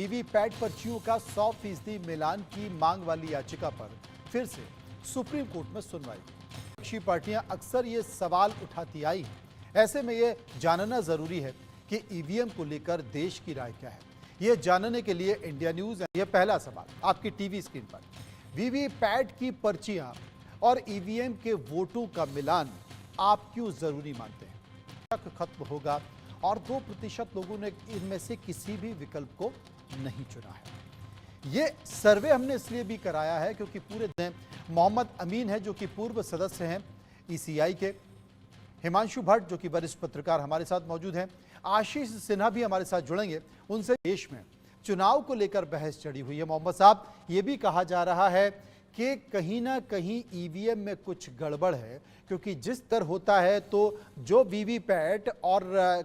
VVPAT पर्चियों का 100% मिलान की मांग वाली याचिका पर फिर से सुप्रीम कोर्ट में सुनवाई। विपक्षी पार्टियां अक्सर ये सवाल उठाती आई हैं। ऐसे में ये जानना जरूरी है कि ईवीएम को लेकर देश की राय क्या है। ये जानने के लिए इंडिया न्यूज ये पहला सवाल आपकी टीवी स्क्रीन पर। वीवीपैट की पर्चियां और ईवीएम के वोटों का मिलान आप क्यों जरूरी मानते हैं? शक खत्म होगा और 2% लोगों ने इनमें से किसी भी विकल्प को नहीं चुना है। ये सर्वे हमने इसलिए भी कराया है क्योंकि पूरे दिन मोहम्मद अमीन है जो कि पूर्व सदस्य हैं ईसीआई के, हिमांशु भट्ट जो कि वरिष्ठ पत्रकार हमारे साथ मौजूद हैं, आशीष सिन्हा भी हमारे साथ जुड़ेंगे। उनसे देश में चुनाव को लेकर बहस चढ़ी हुई है। मोहम्मद साहब, ये भी कहा जा रहा है कि कहीं ना कहीं ईवीएम में कुछ गड़बड़ है क्योंकि जिस तरह होता है तो जो वीवीपैट और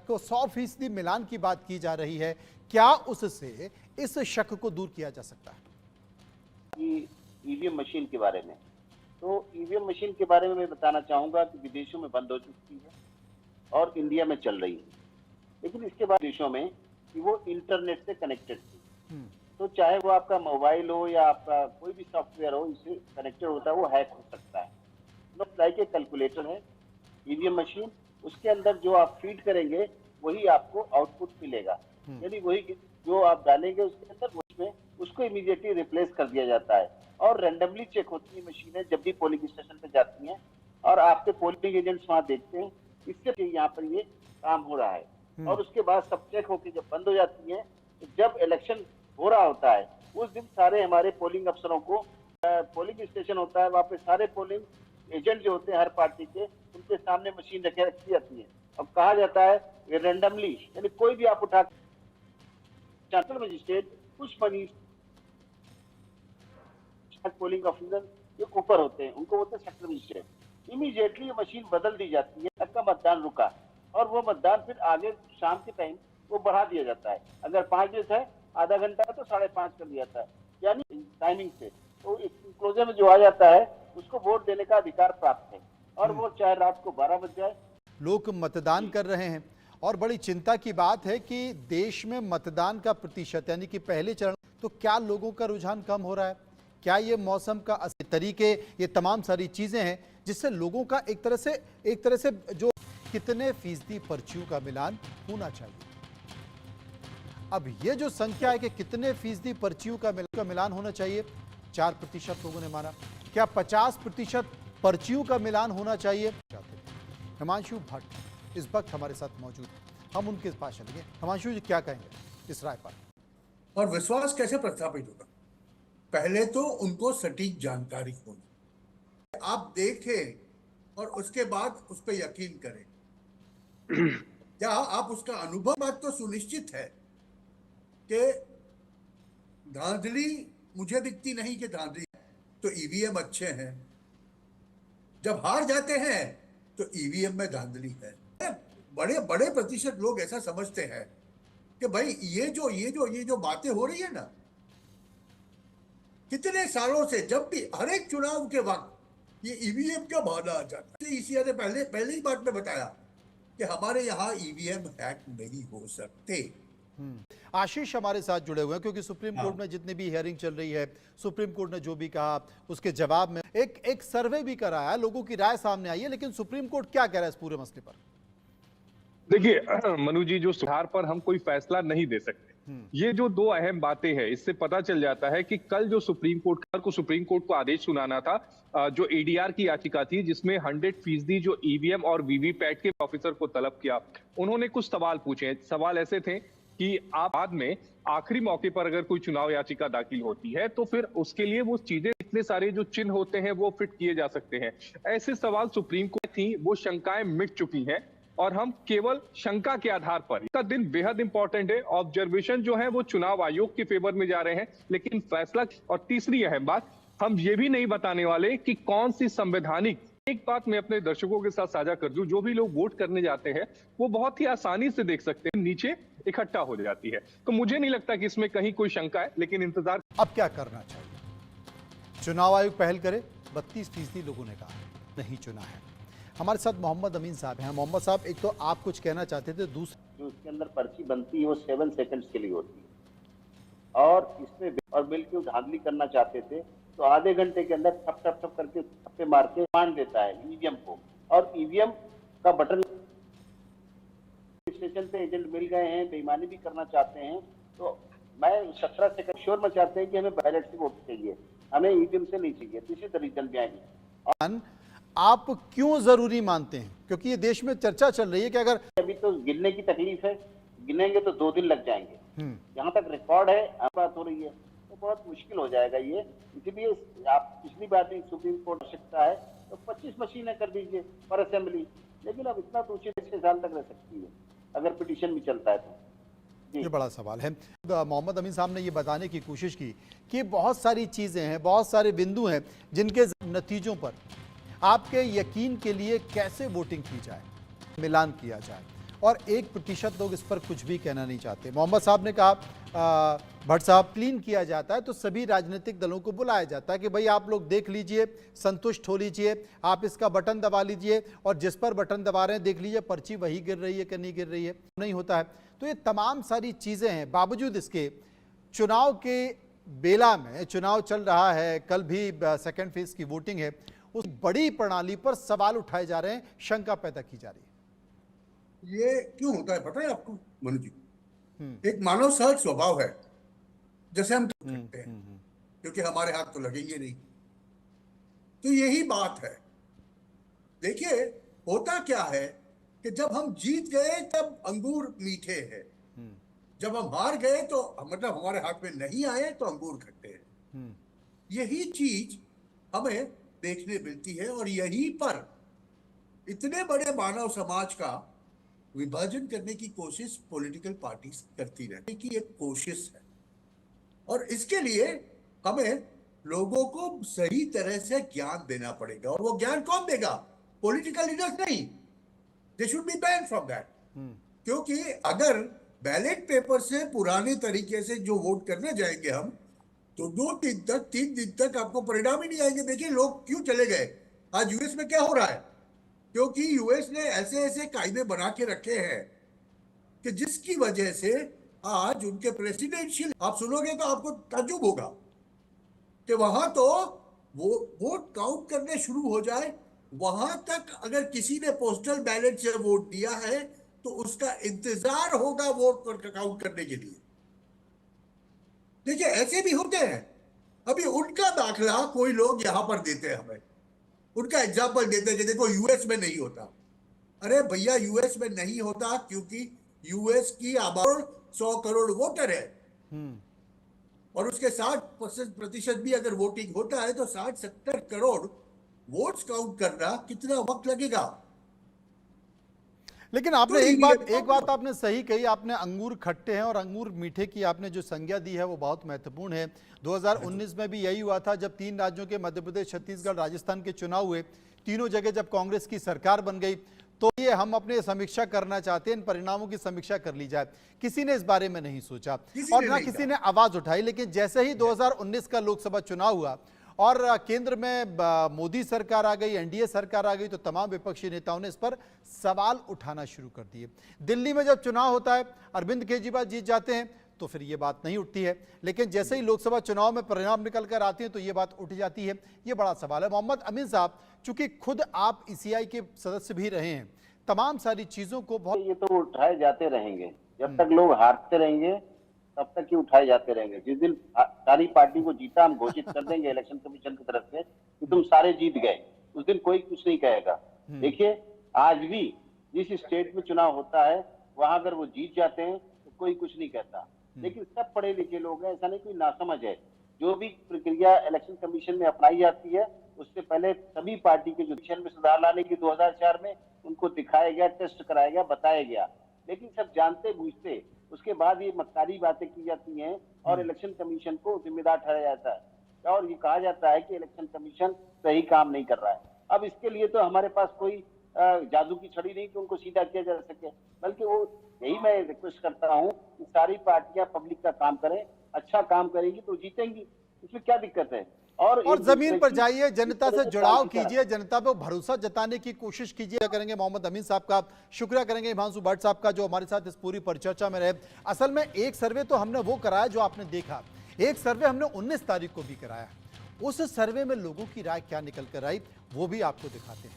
को 100% मिलान की बात की जा रही है, क्या उससे इस शक को दूर किया जा सकता है? ईवीएम मशीन के बारे में, तो ईवीएम मशीन के बारे में मैं बताना चाहूंगा कि विदेशों में बंद हो चुकी है और इंडिया में चल रही है, लेकिन इसके बाद देशों में कि वो इंटरनेट से कनेक्टेड थी। तो चाहे वो आपका मोबाइल हो या आपका कोई भी सॉफ्टवेयर हो, इससे कनेक्टेड होता है, वो हैक हो सकता है। लाइक एक कैलकुलेटर है ईवीएम मशीन, उसके अंदर जो आप फीड करेंगे वही आपको आउटपुट मिलेगा, यानी वही जो आप डालेंगे उसके अंदर उसमें उसको इमीडिएटली रिप्लेस कर दिया जाता है। और रैंडमली चेक होती है मशीनें जब भी पोलिंग स्टेशन पे जाती हैं और आपके पोलिंग एजेंट्स वहां देखते हैं, इससे यहाँ पर ये काम हो रहा है। और उसके बाद सब चेक होकर जब बंद हो जाती है, तो जब इलेक्शन हो रहा होता है उस दिन सारे हमारे पोलिंग अफसरों को पोलिंग स्टेशन होता है, वहाँ पे सारे पोलिंग एजेंट जो होते हैं हर पार्टी के, उनके सामने मशीन रखी जाती है। अब कहा जाता है ये रैंडमली, यानी कोई भी आप उठा, सेंट्रल मजिस्ट्रेट कुछ मनी पोलिंग ऑफिसर जो ऊपर होते हैं उनको बोलते हैं सेक्टर मजिस्ट्रेट। इमीडिएटली मशीन बदल दी जाती है, तक का मतदान रुका और वो मतदान फिर आगे शाम के टाइम वो बढ़ा दिया जाता है। अगर 5 बजे है आधा घंटा तो 5:30 कर दिया जाता है, यानी टाइमिंग से। तो इंक्लोजर में जो आ जाता है उसको वोट देने का अधिकार प्राप्त है, और वो चाहे रात को 12 बज जाए। लोग मतदान कर रहे हैं और बड़ी चिंता की बात है कि देश में मतदान का प्रतिशत यानी कि पहले चरण, तो क्या लोगों का रुझान कम हो रहा है? क्या ये मौसम का असली तरीके, ये तमाम सारी चीजें हैं जिससे लोगों का एक तरह से जो कितने फीसदी पर्चियों का मिलान होना चाहिए? अब ये जो संख्या है कि कितने फीसदी पर्चियों का मिलान होना चाहिए, 4% लोगों ने माना। क्या 50% पर्चियों का मिलान होना चाहिए? हिमांशु भट्ट इस वक्त हमारे साथ मौजूद, हम उनके पास चलेंगे। हिमांशु जी, क्या कहेंगे इस राय पर? और विश्वास कैसे प्रस्थापित होगा? पहले तो उनको सटीक जानकारी होनी, आप देखें और उसके बाद उस पर यकीन करें। क्या आप उसका अनुभव? बात तो सुनिश्चित है कि धांधली मुझे दिखती नहीं कि धांधली, तो ईवीएम अच्छे हैं। जब हार जाते हैं तो ईवीएम में धांधली है। बड़े बड़े प्रतिशत लोग ऐसा समझते हैं कि भाई ये जो बातें हो रही है ना, कितने सालों से जब भी हर एक चुनाव के वक्त ये ईवीएम का बहाना आ जाता है। ईसीआई ने पहले ही बात में बताया कि हमारे यहाँ ईवीएम हैक नहीं हो सकते। आशीष हमारे साथ जुड़े हुए हैं क्योंकि सुप्रीम कोर्ट में जितनी भी हियरिंग चल रही है, सुप्रीम कोर्ट ने जो भी कहा उसके जवाब में एक सर्वे भी कराया, लोगों की राय सामने आई है, लेकिन सुप्रीम कोर्ट क्या कह रहा है इस पूरे मसले पर? देखिए मनु जी, जो सुधार पर हम कोई फैसला नहीं दे सकते। ये जो 2 अहम बातें हैं, इससे पता चल जाता है कि कल जो सुप्रीम कोर्ट को आदेश सुनाना था, जो एडीआर की याचिका थी जिसमें 100% जो ईवीएम और वीवीपैट के ऑफिसर को तलब किया, उन्होंने कुछ सवाल पूछे। सवाल ऐसे थे कि आप बाद में आखिरी मौके पर अगर कोई चुनाव याचिका दाखिल होती है तो फिर उसके लिए वो चीजें, इतने सारे जो चिन्ह होते हैं वो फिट किए जा सकते हैं। ऐसे सवाल सुप्रीम कोर्ट थी, वो शंकाएं मिट चुकी हैं और हम केवल शंका के आधार पर, इसका दिन बेहद इंपॉर्टेंट है। ऑब्जर्वेशन जो है वो चुनाव आयोग के फेवर में जा रहे हैं, लेकिन फैसला, और तीसरी अहम बात, हम ये भी नहीं बताने वाले कि कौन सी संवैधानिक। एक बात मैं अपने दर्शकों के साथ साझा कर दूं, जो भी लोग वोट करने जाते हैं वो बहुत ही आसानी से देख सकते हैं, नीचे इकट्ठा हो जाती है। तो मुझे नहीं लगता कि इसमें कहीं कोई शंका है, लेकिन इंतजार। अब क्या करना चाहिए? चुनाव आयोग पहल करे, 32% लोगों ने कहा नहीं चुना है। हमारे साथ मोहम्मद अमीन साहब हैं। मोहम्मद साहब, एक तो आप कुछ कहना चाहते थे, दूसरा जो उसके अंदर पर्ची बनती है वो 7 सेकंड्स के लिए होती है, और इसमें और मिल के धांधली करना चाहते थे, तो आधे घंटे के अंदर ठप ठप ठप करके थप्पे मार के मान देता है ईवीएम को, और ईवीएम का बटन स्टेशन पे एजेंट मिल गए हैं, बेईमानी भी करना चाहते हैं। तो मैं 17 सेकंड शोर मचाते हैं कि हमें बैलेट से वोट चाहिए, हमें ईवीएम से नहीं चाहिए। This is the reason behind. आप क्यों जरूरी मानते हैं, क्योंकि ये देश में चर्चा चल रही है कि अगर अभी तो गिनने की तकलीफ है, गिनेंगे तो 2 दिन लग जाएंगे। जहां तक रिकॉर्ड है बात हो रही है तो बहुत मुश्किल हो जाएगा ये। इसीलिए आप पिछली बार भी सुप्रीम कोर्ट आवश्यकता है तो 25 मशीनें कर दीजिए पर असेंबली, लेकिन अब इतना तो 6 साल तक रह सकती है अगर पिटीशन भी चलता है तो। ये बड़ा सवाल है। मोहम्मद अमीन साहब ने ये बताने की कोशिश की कि बहुत सारी चीजें हैं, बहुत सारे बिंदु हैं जिनके नतीजों पर आपके यकीन के लिए कैसे वोटिंग की जाए, मिलान किया जाए, और 1% लोग इस पर कुछ भी कहना नहीं चाहते। मोहम्मद साहब ने कहा, भट्ट साहब, क्लीन किया जाता है तो सभी राजनीतिक दलों को बुलाया जाता है कि भाई आप लोग देख लीजिए, संतुष्ट हो लीजिए, आप इसका बटन दबा लीजिए, और जिस पर बटन दबा रहे हैं देख लीजिए पर्ची वही गिर रही है कि नहीं गिर रही है, नहीं होता है। तो ये तमाम सारी चीज़ें हैं, बावजूद इसके चुनाव के बेला में, चुनाव चल रहा है, कल भी सेकेंड फेज की वोटिंग है, उस बड़ी प्रणाली पर सवाल उठाए जा रहे हैं, शंका पैदा की जा रही है। ये क्यों होता है पता है आपको मनु जी? एक मानव सहज स्वभाव है, जैसे हम करते हैं, क्योंकि हमारे हाथ तो लगेंगे नहीं। तो यही बात है। देखिए होता क्या है कि जब हम जीत गए तब अंगूर मीठे हैं, जब हम हार गए तो मतलब हमारे हाथ में नहीं आए तो अंगूर खट्टे हैं। यही चीज हमें देखने मिलती है, और यहीं पर इतने बड़े मानव समाज का विभाजन करने की कोशिश पॉलिटिकल पार्टीज करती रहती की एक कोशिश है। और इसके लिए हमें लोगों को सही तरह से ज्ञान देना पड़ेगा, और वो ज्ञान कौन देगा? पॉलिटिकल लीडर्स नहीं, they should be ban from that. क्योंकि अगर बैलेट पेपर से पुराने तरीके से जो वोट करने जाएंगे हम, तो 3 दिन तक आपको परिणाम ही नहीं आएंगे। देखिए लोग क्यों चले गए। आज यूएस में क्या हो रहा है? क्योंकि यूएस ने ऐसे ऐसे कायदे बना के रखे हैं कि जिसकी वजह से आज उनके प्रेसिडेंशियल, आप सुनोगे तो आपको ताज्जुब होगा कि वहां तो वो वोट काउंट करने शुरू हो जाए, वहां तक अगर किसी ने पोस्टल बैलेट से वोट दिया है तो उसका इंतजार होगा वोट काउंट करने के लिए। देखिए ऐसे भी होते हैं। अभी उनका दाखला कोई लोग यहां पर देते हैं, हमें उनका एग्जाम्पल देते हैं कि देखो यूएस में नहीं होता। अरे भैया यूएस में नहीं होता क्योंकि यूएस की आबादी 100 करोड़ वोटर है, और उसके 60% भी अगर वोटिंग होता है तो 60-70 करोड़ वोट्स काउंट करना कितना वक्त लगेगा। लेकिन आपने तो एक बात आपने सही कही, आपने अंगूर खट्टे हैं और अंगूर मीठे की आपने जो संज्ञा दी है वो बहुत महत्वपूर्ण है। 2019 में भी यही हुआ था, जब 3 राज्यों के मध्य प्रदेश, छत्तीसगढ़, राजस्थान के चुनाव हुए, तीनों जगह जब कांग्रेस की सरकार बन गई, तो ये हम अपने समीक्षा करना चाहते हैं, इन परिणामों की समीक्षा कर ली जाए। किसी ने इस बारे में नहीं सोचा और ना किसी ने आवाज उठाई। लेकिन जैसे ही 2019 का लोकसभा चुनाव हुआ और केंद्र में मोदी सरकार आ गई, एनडीए सरकार आ गई, तो तमाम विपक्षी नेताओं ने इस पर सवाल उठाना शुरू कर दिए। दिल्ली में जब चुनाव होता है, अरविंद केजरीवाल जीत जाते हैं तो फिर ये बात नहीं उठती है, लेकिन जैसे ही लोकसभा चुनाव में परिणाम निकल कर आते हैं तो ये बात उठ जाती है। ये बड़ा सवाल है। मोहम्मद अमीन साहब, चूंकि खुद आप ईसीआई के सदस्य भी रहे हैं, तमाम सारी चीजों को बहुत, ये तो उठाए जाते रहेंगे जब तक लोग हारते रहेंगे, तब तक ही उठाए जाते रहेंगे। जिस दिन सारी पार्टी को जीता हम घोषित कर देंगे इलेक्शन कमीशन की तरफ से कि तुम सारे जीत गए, उस दिन कोई कुछ नहीं कहेगा। देखिए आज भी जिस स्टेट में चुनाव होता है वहां अगर वो जीत जाते हैं तो कोई कुछ नहीं कहता, लेकिन सब पढ़े लिखे लोग हैं, ऐसा नहीं कोई नासमझ है। जो भी प्रक्रिया इलेक्शन कमीशन में अपनाई जाती है उससे पहले सभी पार्टी के जो इलेक्शन में सुधार लाने की 2004 में उनको दिखाया गया, टेस्ट कराया गया, बताया गया, लेकिन सब जानते बूझते उसके बाद ये मक्कारी बातें की जाती हैं और इलेक्शन कमीशन को जिम्मेदार ठहराया जाता है और ये कहा जाता है कि इलेक्शन कमीशन सही काम नहीं कर रहा है। अब इसके लिए तो हमारे पास कोई जादू की छड़ी नहीं कि उनको सीधा किया जा सके, बल्कि वो यही मैं रिक्वेस्ट करता हूँ कि सारी पार्टियां पब्लिक का काम करें, अच्छा काम करेंगी तो जीतेंगी, इसमें क्या दिक्कत है। और एक जमीन दूसरे पर की जाइए, जनता इस तरह से से जुड़ाव क्रांतिकारी- कीजिए, जनता पे भरोसा जताने की कोशिश कीजिए। करेंगे मोहम्मद अमीन साहब का, शुक्रिया करेंगे हिमांशु भट्ट साहब का जो हमारे साथ इस पूरी परिचर्चा में रहे। असल में एक सर्वे तो हमने वो कराया जो आपने देखा, एक सर्वे हमने 19 तारीख को भी कराया। उस सर्वे में लोगों की राय क्या निकल कर आई वो भी आपको दिखाते हैं।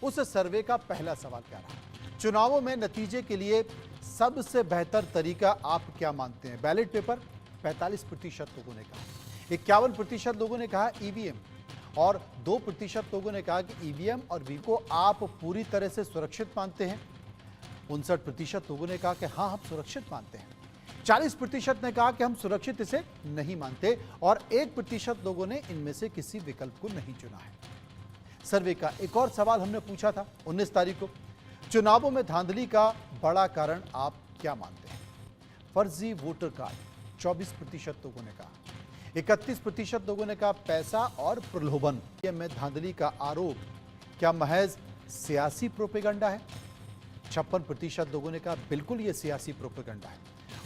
उस सर्वे का पहला सवाल क्या रहा? चुनावों में नतीजे के लिए सबसे बेहतर तरीका आप क्या मानते हैं? बैलेट पेपर 45% लोगों ने कहा, 51% लोगों ने कहा ईवीएम, और 2% लोगों ने कहा कि ईवीएम और वीवीपैट को आप पूरी तरह से सुरक्षित मानते हैं। 59% लोगों ने कहा कि हाँ हम सुरक्षित मानते हैं। 40% ने कहा कि हम सुरक्षित इसे नहीं मानते, और 1% लोगों ने इनमें से किसी विकल्प को नहीं चुना है। सर्वे का एक और सवाल हमने पूछा था 19 तारीख को, चुनावों में धांधली का बड़ा कारण आप क्या मानते हैं? फर्जी वोटर कार्ड 24% लोगों ने कहा, 31% लोगों ने कहा पैसा और प्रलोभन में धांधली का आरोप क्या महज सियासी प्रोपेगेंडा है? 56% लोगों ने कहा बिल्कुल ये सियासी प्रोपेगेंडा है,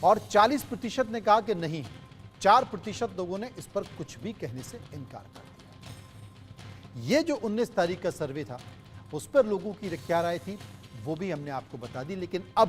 और 40% ने कहा कि नहीं। 4% लोगों ने इस पर कुछ भी कहने से इनकार कर दिया। ये जो 19 तारीख का सर्वे था उस पर लोगों की क्या राय थी वो भी हमने आपको बता दी। लेकिन अब